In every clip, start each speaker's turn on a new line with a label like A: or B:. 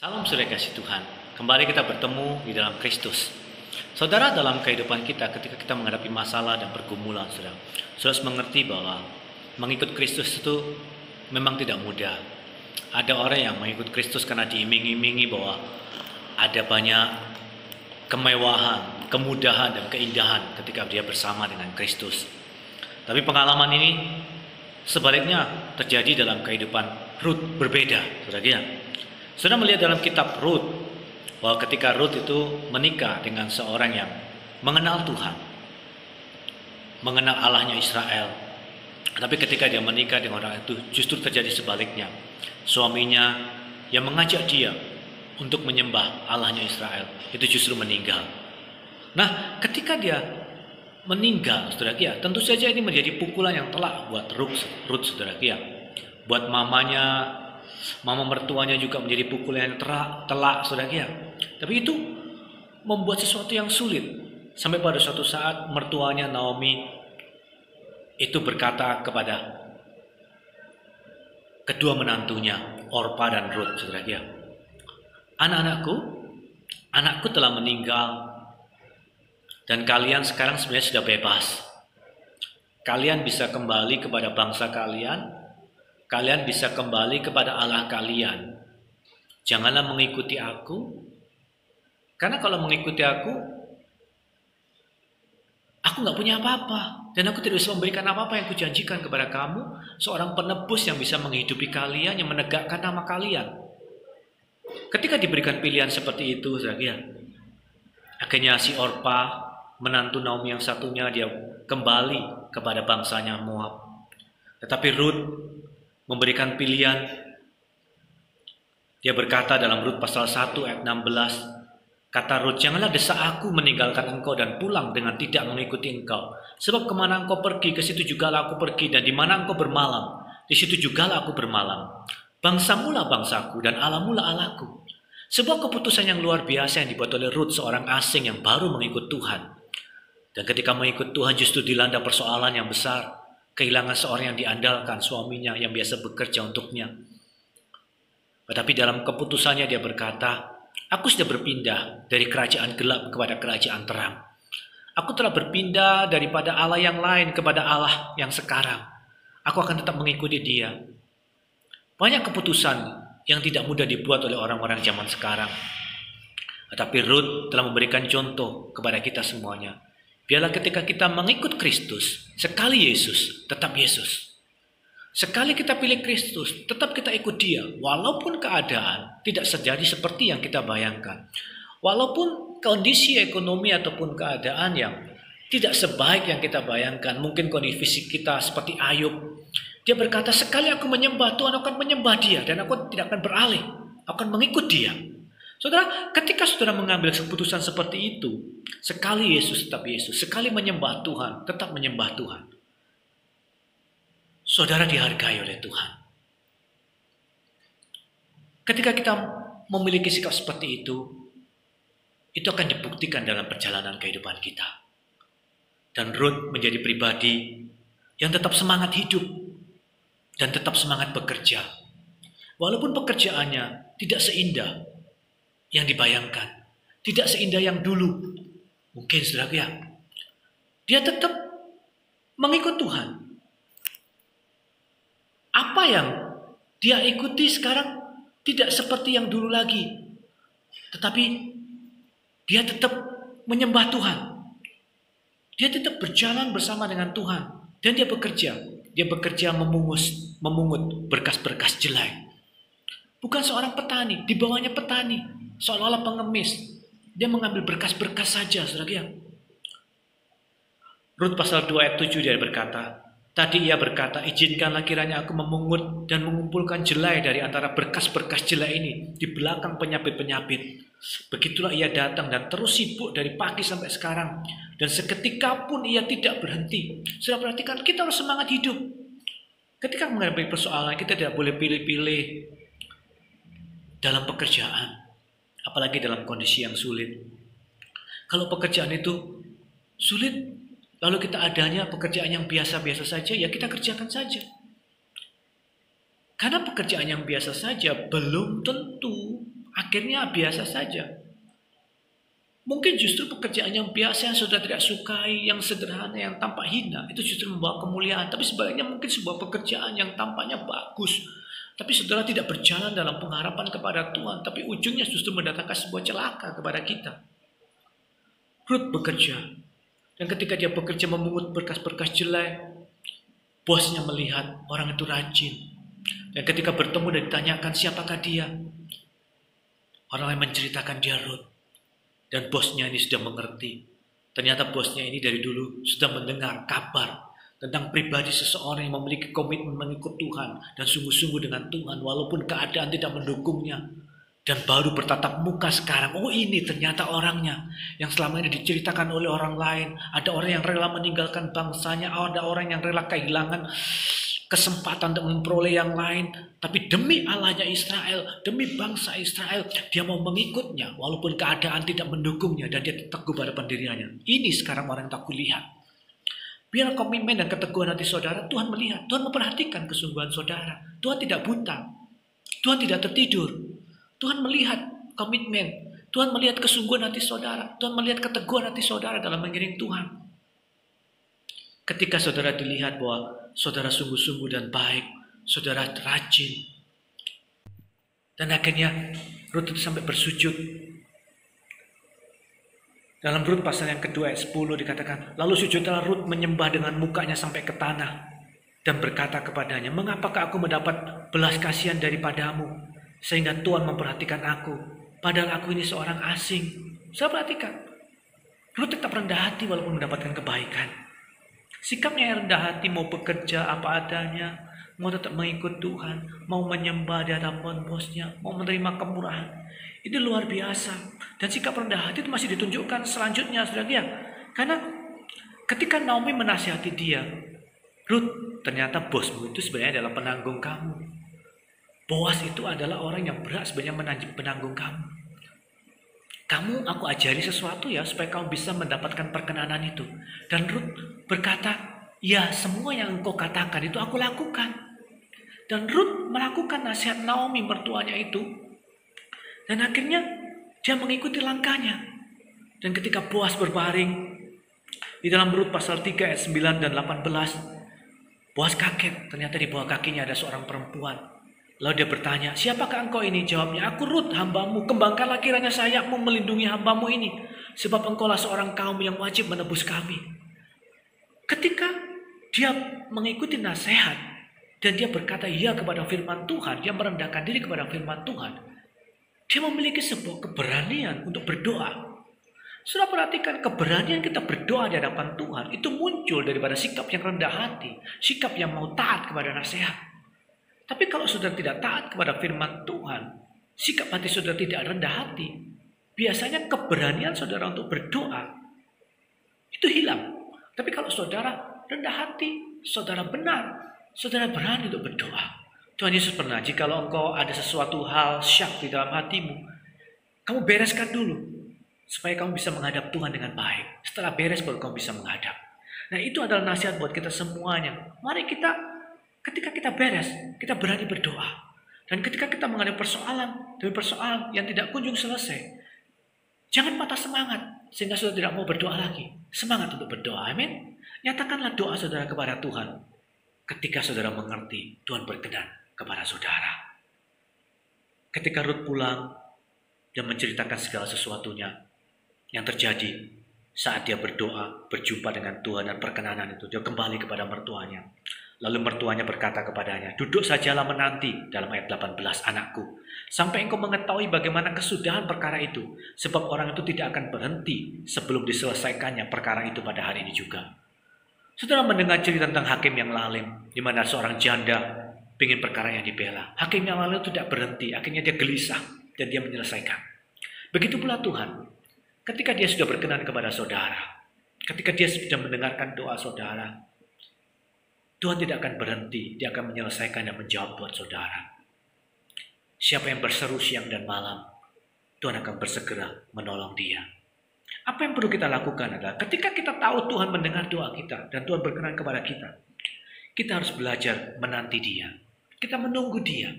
A: Salam saudara kasih Tuhan. Kembali kita bertemu di dalam Kristus. Saudara, dalam kehidupan kita ketika kita menghadapi masalah dan pergumulan, saudara harus mengerti bahwa mengikut Kristus itu memang tidak mudah. Ada orang yang mengikut Kristus karena diiming-imingi bahwa ada banyak kemewahan, kemudahan dan keindahan ketika dia bersama dengan Kristus. Tapi pengalaman ini sebaliknya terjadi dalam kehidupan Rut, berbeda, saudara. Saudara melihat dalam kitab Rut bahwa ketika Rut itu menikah dengan seorang yang mengenal Tuhan, mengenal Allahnya Israel. Tapi ketika dia menikah dengan orang itu justru terjadi sebaliknya. Suaminya yang mengajak dia untuk menyembah Allahnya Israel itu justru meninggal. Nah, ketika dia meninggal, saudara, tentu saja ini menjadi pukulan yang telak buat Rut, saudara. Buat mama mertuanya juga menjadi pukulan yang telak, saudara. Tapi itu membuat sesuatu yang sulit. Sampai pada suatu saat mertuanya Naomi itu berkata kepada kedua menantunya, Orpa dan Rut, saudara. Anakku telah meninggal dan kalian sekarang sebenarnya sudah bebas. Kalian bisa kembali kepada bangsa kalian. Kalian bisa kembali kepada Allah kalian. Janganlah mengikuti aku. Karena kalau mengikuti aku gak punya apa-apa. Dan aku tidak bisa memberikan apa-apa yang kujanjikan kepada kamu. Seorang penebus yang bisa menghidupi kalian, yang menegakkan nama kalian. Ketika diberikan pilihan seperti itu, akhirnya si Orpa, menantu Naomi yang satunya, dia kembali kepada bangsanya Moab. Tetapi Rut memberikan pilihan. Dia berkata dalam Rut pasal 1 ayat 16, kata Rut, janganlah desak aku meninggalkan engkau dan pulang dengan tidak mengikuti engkau. Sebab kemana engkau pergi, ke situ jugalah aku pergi, dan di mana engkau bermalam, di situ jugalah aku bermalam. Bangsamulah bangsaku dan Allahmulah Allahku. Sebuah keputusan yang luar biasa yang dibuat oleh Rut, seorang asing yang baru mengikut Tuhan. Dan ketika mengikut Tuhan justru dilanda persoalan yang besar. Kehilangan seorang yang diandalkan, suaminya yang biasa bekerja untuknya. Tetapi dalam keputusannya dia berkata, aku sudah berpindah dari kerajaan gelap kepada kerajaan terang. Aku telah berpindah daripada Allah yang lain kepada Allah yang sekarang. Aku akan tetap mengikuti dia. Banyak keputusan yang tidak mudah dibuat oleh orang-orang zaman sekarang. Tetapi Rut telah memberikan contoh kepada kita semuanya. Biarlah ketika kita mengikut Kristus, sekali Yesus, tetap Yesus. Sekali kita pilih Kristus, tetap kita ikut dia. Walaupun keadaan tidak terjadi seperti yang kita bayangkan. Walaupun kondisi ekonomi ataupun keadaan yang tidak sebaik yang kita bayangkan. Mungkin kondisi fisik kita seperti Ayub. Dia berkata, sekali aku menyembah Tuhan, aku akan menyembah dia. Dan aku tidak akan beralih, akan mengikut dia. Saudara, ketika saudara mengambil keputusan seperti itu, sekali Yesus tetap Yesus, sekali menyembah Tuhan, tetap menyembah Tuhan. Saudara dihargai oleh Tuhan. Ketika kita memiliki sikap seperti itu akan dibuktikan dalam perjalanan kehidupan kita. Dan Rut menjadi pribadi yang tetap semangat hidup dan tetap semangat bekerja. Walaupun pekerjaannya tidak seindah yang dibayangkan, tidak seindah yang dulu. Mungkin saudara, dia tetap mengikut Tuhan. Apa yang dia ikuti sekarang tidak seperti yang dulu lagi. Tetapi dia tetap menyembah Tuhan. Dia tetap berjalan bersama dengan Tuhan. Dan dia bekerja. Dia bekerja memungut berkas-berkas jelai. Bukan seorang petani, di bawahnya petani. Seolah-olah pengemis. Dia mengambil berkas-berkas saja, saudara. Rut pasal 2 ayat 7 dia berkata, tadi ia berkata, izinkanlah kiranya aku memungut dan mengumpulkan jelai dari antara berkas-berkas jelai ini di belakang penyapit-penyapit. Begitulah ia datang dan terus sibuk dari pagi sampai sekarang. Dan seketika pun ia tidak berhenti. Sudah perhatikan, kita harus semangat hidup. Ketika menghadapi persoalan, kita tidak boleh pilih-pilih dalam pekerjaan. Apalagi dalam kondisi yang sulit. Kalau pekerjaan itu sulit, lalu kita adanya pekerjaan yang biasa-biasa saja, ya kita kerjakan saja. Karena pekerjaan yang biasa saja belum tentu akhirnya biasa saja. Mungkin justru pekerjaan yang biasa yang saudara tidak sukai, yang sederhana, yang tampak hina, itu justru membawa kemuliaan. Tapi sebaliknya mungkin sebuah pekerjaan yang tampaknya bagus, tapi saudara tidak berjalan dalam pengharapan kepada Tuhan, tapi ujungnya justru mendatangkan sebuah celaka kepada kita. Rut bekerja, dan ketika dia bekerja memungut berkas-berkas jelek, bosnya melihat orang itu rajin. Dan ketika bertemu dan ditanyakan siapakah dia, orang lain menceritakan dia Rut. Dan bosnya ini sudah mengerti. Ternyata bosnya ini dari dulu sudah mendengar kabar tentang pribadi seseorang yang memiliki komitmen mengikut Tuhan dan sungguh-sungguh dengan Tuhan walaupun keadaan tidak mendukungnya. Dan baru bertatap muka sekarang, oh ini ternyata orangnya yang selama ini diceritakan oleh orang lain. Ada orang yang rela meninggalkan bangsanya, ada orang yang rela kehilangan kesempatan untuk memperoleh yang lain, tapi demi Allahnya Israel, demi bangsa Israel, dia mau mengikutnya walaupun keadaan tidak mendukungnya dan dia teguh pada pendiriannya. Ini sekarang orang yang tak kulihat. Biar komitmen dan keteguhan hati saudara, Tuhan melihat, Tuhan memperhatikan kesungguhan saudara. Tuhan tidak buta, Tuhan tidak tertidur. Tuhan melihat komitmen, Tuhan melihat kesungguhan hati saudara, Tuhan melihat keteguhan hati saudara dalam mengiring Tuhan. Ketika saudara dilihat bahwa saudara sungguh-sungguh dan baik, saudara rajin. Dan akhirnya Rut itu sampai bersujud. Dalam Rut pasal yang kedua ayat 10 dikatakan, lalu sujudlah Rut menyembah dengan mukanya sampai ke tanah dan berkata kepadanya, mengapakah aku mendapat belas kasihan daripadamu sehingga Tuhan memperhatikan aku, padahal aku ini seorang asing. Saya perhatikan, Rut tetap rendah hati walaupun mendapatkan kebaikan. Sikapnya yang rendah hati, mau bekerja apa adanya, mau tetap mengikut Tuhan, mau menyembah di hadapan bosnya, mau menerima kemurahan. Itu luar biasa. Dan sikap rendah hati itu masih ditunjukkan selanjutnya, saudara dia. Karena ketika Naomi menasihati dia, Rut, ternyata bosmu itu sebenarnya adalah penanggung kamu. Boas itu adalah orang yang berat sebenarnya menanggung kamu. Kamu aku ajari sesuatu ya supaya kamu bisa mendapatkan perkenanan itu. Dan Rut berkata, ya semua yang engkau katakan itu aku lakukan. Dan Rut melakukan nasihat Naomi mertuanya itu. Dan akhirnya dia mengikuti langkahnya. Dan ketika Boas berbaring di dalam Rut pasal 3 ayat 9 dan 18, Boas kaget, ternyata di bawah kakinya ada seorang perempuan. Lalu dia bertanya, siapakah engkau ini? Jawabnya, aku Rut, hambamu. Kembangkanlah kiranya sayapmu melindungi hambamu ini. Sebab engkaulah seorang kaum yang wajib menebus kami. Ketika dia mengikuti nasihat, dan dia berkata iya kepada firman Tuhan, dia merendahkan diri kepada firman Tuhan. Dia memiliki sebuah keberanian untuk berdoa. Sudah perhatikan, keberanian kita berdoa di hadapan Tuhan, itu muncul daripada sikap yang rendah hati. Sikap yang mau taat kepada nasihat. Tapi kalau saudara tidak taat kepada firman Tuhan, sikap hati saudara tidak rendah hati, biasanya keberanian saudara untuk berdoa itu hilang. Tapi kalau saudara rendah hati, saudara benar, saudara berani untuk berdoa. Tuhan Yesus pernah, jikalau engkau ada sesuatu hal syak di dalam hatimu, kamu bereskan dulu, supaya kamu bisa menghadap Tuhan dengan baik. Setelah beres baru kamu bisa menghadap. Nah itu adalah nasihat buat kita semuanya. Mari kita, ketika kita beres, kita berani berdoa. Dan ketika kita menghadapi persoalan demi persoalan yang tidak kunjung selesai, jangan patah semangat sehingga saudara tidak mau berdoa lagi. Semangat untuk berdoa, amin. Nyatakanlah doa saudara kepada Tuhan. Ketika saudara mengerti, Tuhan berkenan kepada saudara. Ketika Rut pulang dan menceritakan segala sesuatunya yang terjadi saat dia berdoa, berjumpa dengan Tuhan dan perkenanan itu, dia kembali kepada mertuanya. Lalu mertuanya berkata kepadanya, duduk sajalah menanti, dalam ayat 18, anakku, sampai engkau mengetahui bagaimana kesudahan perkara itu, sebab orang itu tidak akan berhenti sebelum diselesaikannya perkara itu pada hari ini juga. Saudara mendengar cerita tentang hakim yang lalim, di mana seorang janda ingin perkaranya dibela. Hakim yang lalim itu tidak berhenti, akhirnya dia gelisah dan dia menyelesaikan. Begitu pula Tuhan, ketika dia sudah berkenan kepada saudara, ketika dia sudah mendengarkan doa saudara, Tuhan tidak akan berhenti, dia akan menyelesaikan dan menjawab buat saudara. Siapa yang berseru siang dan malam, Tuhan akan bersegera menolong dia. Apa yang perlu kita lakukan adalah ketika kita tahu Tuhan mendengar doa kita dan Tuhan berkenan kepada kita, kita harus belajar menanti dia. Kita menunggu dia.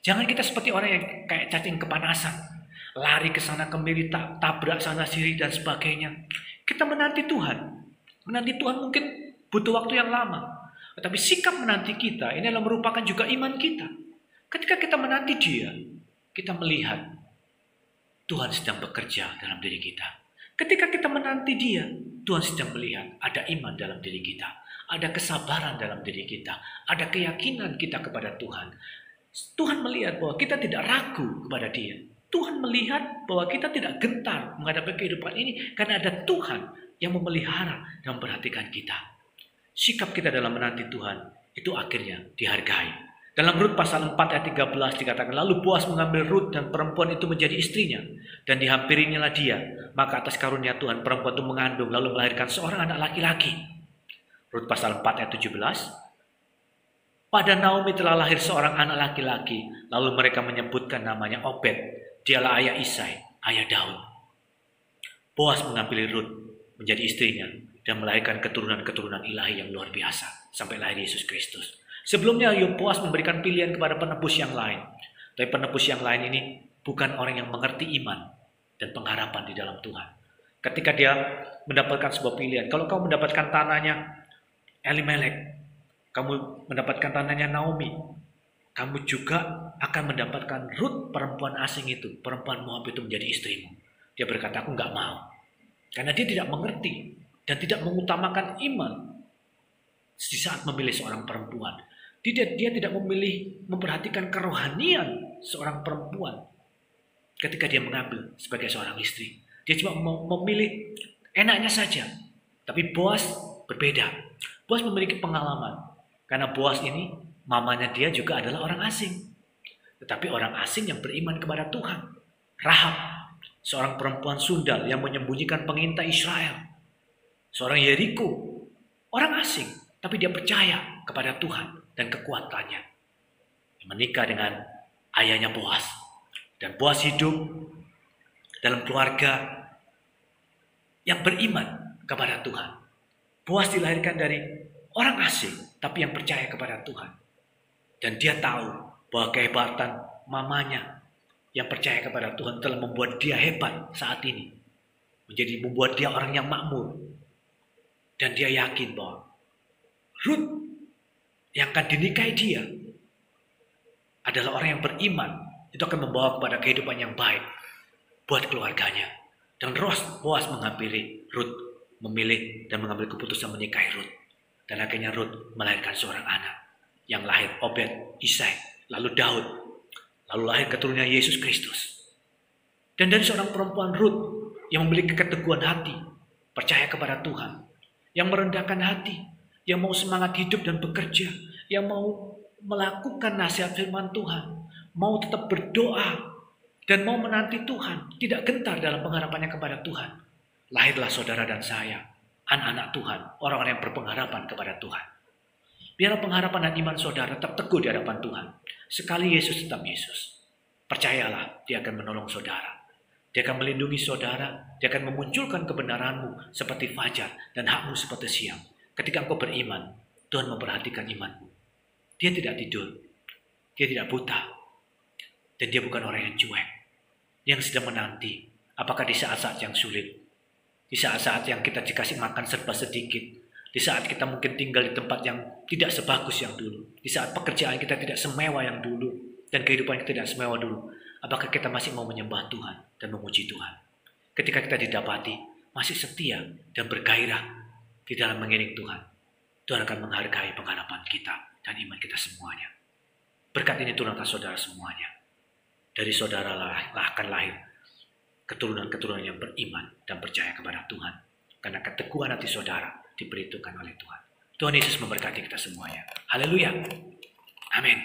A: Jangan kita seperti orang yang kayak cacing kepanasan. Lari ke sana kemari, tabrak sana sini dan sebagainya. Kita menanti Tuhan. Menanti Tuhan mungkin butuh waktu yang lama. Tetapi sikap menanti kita ini adalah merupakan juga iman kita. Ketika kita menanti Dia, kita melihat Tuhan sedang bekerja dalam diri kita. Ketika kita menanti Dia, Tuhan sedang melihat ada iman dalam diri kita. Ada kesabaran dalam diri kita. Ada keyakinan kita kepada Tuhan. Tuhan melihat bahwa kita tidak ragu kepada Dia. Tuhan melihat bahwa kita tidak gentar menghadapi kehidupan ini karena ada Tuhan yang memelihara dan memperhatikan kita. Sikap kita dalam menanti Tuhan itu akhirnya dihargai. Dalam Rut pasal 4 ayat 13 dikatakan, lalu Boas mengambil Rut dan perempuan itu menjadi istrinya dan dihampirinya dia. Maka atas karunia Tuhan perempuan itu mengandung lalu melahirkan seorang anak laki-laki. Rut pasal 4 ayat 17. Pada Naomi telah lahir seorang anak laki-laki, lalu mereka menyebutkan namanya Obed. Dialah ayah Isai, ayah Daud. Boas mengambil Rut menjadi istrinya dan melahirkan keturunan-keturunan ilahi yang luar biasa sampai lahir Yesus Kristus. Sebelumnya Boas memberikan pilihan kepada penebus yang lain. Tapi penebus yang lain ini bukan orang yang mengerti iman dan pengharapan di dalam Tuhan. Ketika dia mendapatkan sebuah pilihan, kalau kamu mendapatkan tanahnya Elimelek, kamu mendapatkan tanahnya Naomi, kamu juga akan mendapatkan Rut, perempuan asing itu, perempuan Moab itu menjadi istrimu. Dia berkata, aku nggak mau. Karena dia tidak mengerti dan tidak mengutamakan iman di saat memilih seorang perempuan. Dia tidak memperhatikan kerohanian seorang perempuan ketika dia mengambil sebagai seorang istri. Dia cuma memilih enaknya saja. Tapi Boas berbeda. Boas memiliki pengalaman. Karena Boas ini, mamanya dia juga adalah orang asing. Tetapi orang asing yang beriman kepada Tuhan. Rahab, seorang perempuan sundal yang menyembunyikan pengintai Israel. Seorang Yeriko, orang asing. Tapi dia percaya kepada Tuhan dan kekuatannya. Menikah dengan ayahnya Boas. Dan Boas hidup dalam keluarga yang beriman kepada Tuhan. Boas dilahirkan dari orang asing, tapi yang percaya kepada Tuhan. Dan dia tahu bahwa kehebatan mamanya yang percaya kepada Tuhan telah membuat dia hebat saat ini. Membuat dia orang yang makmur. Dan dia yakin bahwa Rut yang akan dinikahi dia adalah orang yang beriman. Itu akan membawa kepada kehidupan yang baik buat keluarganya. Dan Boas mengambil Rut, memilih dan mengambil keputusan menikahi Rut. Dan akhirnya Rut melahirkan seorang anak yang lahir Obed, Isai, lalu Daud, lalu lahir keturunannya Yesus Kristus. Dan dari seorang perempuan Rut yang memiliki keteguhan hati, percaya kepada Tuhan, yang merendahkan hati, yang mau semangat hidup dan bekerja, yang mau melakukan nasihat firman Tuhan, mau tetap berdoa, dan mau menanti Tuhan, tidak gentar dalam pengharapannya kepada Tuhan. Lahirlah saudara dan saya, anak-anak Tuhan, orang-orang yang berpengharapan kepada Tuhan. Biarlah pengharapan dan iman saudara tetap teguh di hadapan Tuhan. Sekali Yesus tetap Yesus. Percayalah, Dia akan menolong saudara. Dia akan melindungi saudara, Dia akan memunculkan kebenaranmu seperti fajar dan hakmu seperti siang. Ketika engkau beriman, Tuhan memperhatikan imanmu. Dia tidak tidur, Dia tidak buta, dan Dia bukan orang yang cuek, yang sedang menanti apakah di saat-saat yang sulit, di saat-saat yang kita dikasih makan serba sedikit, di saat kita mungkin tinggal di tempat yang tidak sebagus yang dulu, di saat pekerjaan kita tidak semewah yang dulu, dan kehidupan kita tidak semewah dulu, apakah kita masih mau menyembah Tuhan dan memuji Tuhan? Ketika kita didapati masih setia dan bergairah di dalam mengiring Tuhan, Tuhan akan menghargai pengharapan kita dan iman kita semuanya. Berkat ini turun atas saudara semuanya. Dari saudara akan lahir keturunan-keturunan yang beriman dan percaya kepada Tuhan. Karena keteguhan hati saudara diperhitungkan oleh Tuhan. Tuhan Yesus memberkati kita semuanya. Haleluya. Amin.